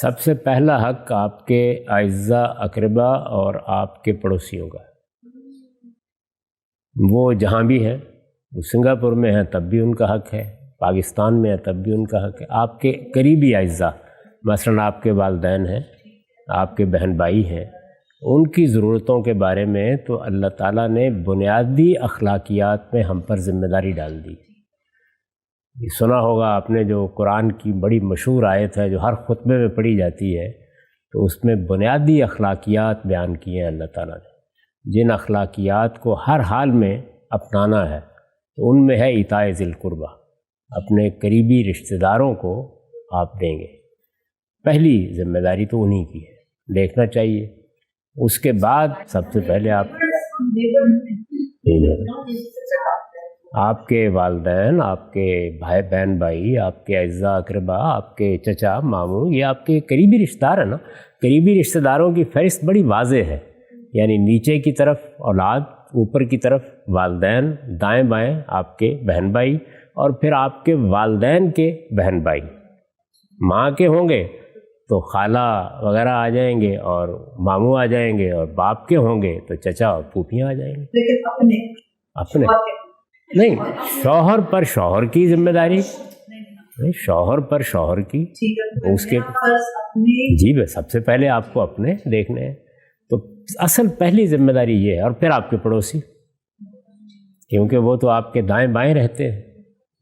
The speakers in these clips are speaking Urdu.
سب سے پہلا حق آپ کے اعزاء اقربا اور آپ کے پڑوسیوں کا ہے۔ وہ جہاں بھی ہیں، وہ سنگاپور میں ہیں تب بھی ان کا حق ہے، پاکستان میں ہے تب بھی ان کا حق ہے۔ آپ کے قریبی اعزاء، مثلا آپ کے والدین ہیں، آپ کے بہن بھائی ہیں، ان کی ضرورتوں کے بارے میں تو اللہ تعالیٰ نے بنیادی اخلاقیات میں ہم پر ذمہ داری ڈال دی۔ یہ سنا ہوگا آپ نے، جو قرآن کی بڑی مشہور آیت ہے جو ہر خطبے میں پڑھی جاتی ہے، تو اس میں بنیادی اخلاقیات بیان کیے ہیں اللہ تعالیٰ نے، جن اخلاقیات کو ہر حال میں اپنانا ہے، تو ان میں ہے ایتاء ذی القربہ، اپنے قریبی رشتہ داروں کو آپ دیں گے۔ پہلی ذمہ داری تو انہی کی ہے، دیکھنا چاہیے۔ اس کے بعد سب سے پہلے آپ کے والدین، آپ کے بہن بھائی، آپ کے اعزاء اقربا، آپ کے چچا ماموں، یہ آپ کے قریبی رشتہ دار ہیں نا۔ قریبی رشتہ داروں کی فہرست بڑی واضح ہے، یعنی نیچے کی طرف اولاد، اوپر کی طرف والدین، دائیں بائیں آپ کے بہن بھائی، اور پھر آپ کے والدین کے بہن بھائی۔ ماں کے ہوں گے تو خالہ وغیرہ آ جائیں گے اور ماموں آ جائیں گے، اور باپ کے ہوں گے تو چچا اور پھوپھیاں آ جائیں گے۔ لیکن اپنے نہیں، شوہر پر شوہر کی ذمہ داری، شوہر پر شوہر کی، اس کے جی سب سے پہلے آپ کو اپنے دیکھنے ہیں۔ تو اصل پہلی ذمہ داری یہ ہے، اور پھر آپ کے پڑوسی، کیونکہ وہ تو آپ کے دائیں بائیں رہتے ہیں۔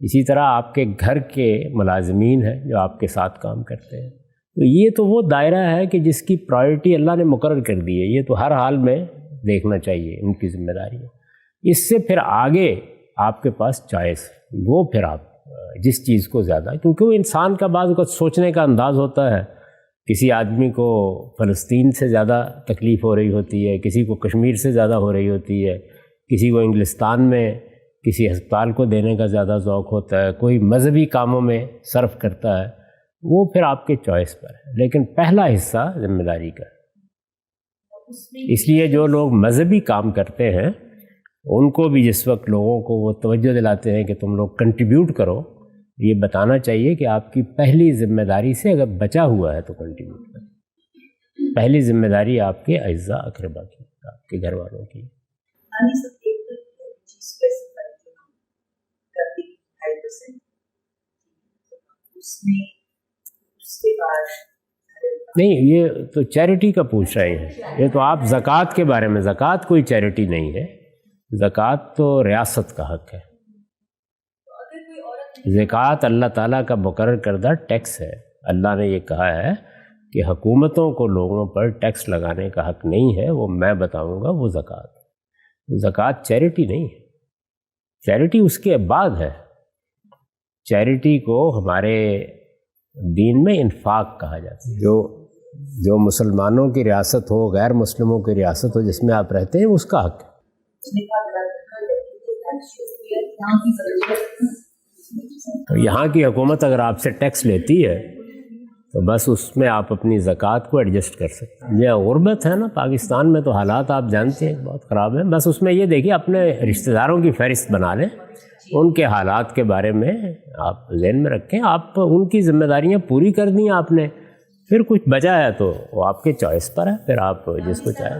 اسی طرح آپ کے گھر کے ملازمین ہیں جو آپ کے ساتھ کام کرتے ہیں۔ تو یہ تو وہ دائرہ ہے کہ جس کی پرائرٹی اللہ نے مقرر کر دی ہے، یہ تو ہر حال میں دیکھنا چاہیے، ان کی ذمہ داری ہے۔ اس سے پھر آگے آپ کے پاس چوائس، وہ پھر آپ جس چیز کو زیادہ، کیونکہ وہ انسان کا بعض اوقات سوچنے کا انداز ہوتا ہے، کسی آدمی کو فلسطین سے زیادہ تکلیف ہو رہی ہوتی ہے، کسی کو کشمیر سے زیادہ ہو رہی ہوتی ہے، کسی کو انگلستان میں کسی ہسپتال کو دینے کا زیادہ ذوق ہوتا ہے، کوئی مذہبی کاموں میں صرف کرتا ہے، وہ پھر آپ کے چوائس پر ہے۔ لیکن پہلا حصہ ذمہ داری کا ہے۔ اس لیے جو لوگ مذہبی کام کرتے ہیں ان کو بھی جس وقت لوگوں کو وہ توجہ دلاتے ہیں کہ تم لوگ کنٹریبیوٹ کرو، یہ بتانا چاہیے کہ آپ کی پہلی ذمہ داری سے اگر بچا ہوا ہے تو کنٹریبیوٹ کرو۔ پہلی ذمہ داری آپ کے اعزاء اقربا کی، آپ کے گھر والوں کی۔ نہیں، یہ تو چیریٹی کا پوچھ رہے ہیں، یہ تو آپ زکوٰۃ کے بارے میں، زکوٰۃ کوئی چیریٹی نہیں ہے، زکوٰۃ تو ریاست کا حق ہے۔ زکوٰۃ اللہ تعالیٰ کا مقرر کردہ ٹیکس ہے۔ اللہ نے یہ کہا ہے کہ حکومتوں کو لوگوں پر ٹیکس لگانے کا حق نہیں ہے، وہ میں بتاؤں گا، وہ زکوٰۃ۔ زکوٰۃ چیریٹی نہیں ہے، چیریٹی اس کے بعد ہے۔ چیریٹی کو ہمارے دین میں انفاق کہا جاتا ہے۔ جو مسلمانوں کی ریاست ہو، غیر مسلموں کی ریاست ہو، جس میں آپ رہتے ہیں، اس کا حق ہے۔ تو یہاں کی حکومت اگر آپ سے ٹیکس لیتی ہے تو بس اس میں آپ اپنی زکوٰۃ کو ایڈجسٹ کر سکتے ہیں۔ یہ غربت ہے نا، پاکستان میں تو حالات آپ جانتے ہیں بہت خراب ہیں۔ بس اس میں یہ دیکھیے، اپنے رشتہ داروں کی فہرست بنا لیں، ان کے حالات کے بارے میں آپ ذہن میں رکھیں، آپ ان کی ذمہ داریاں پوری کر دیں آپ نے، پھر کچھ بچا ہے تو وہ آپ کے چوائس پر ہے، پھر آپ جس کو چاہیں۔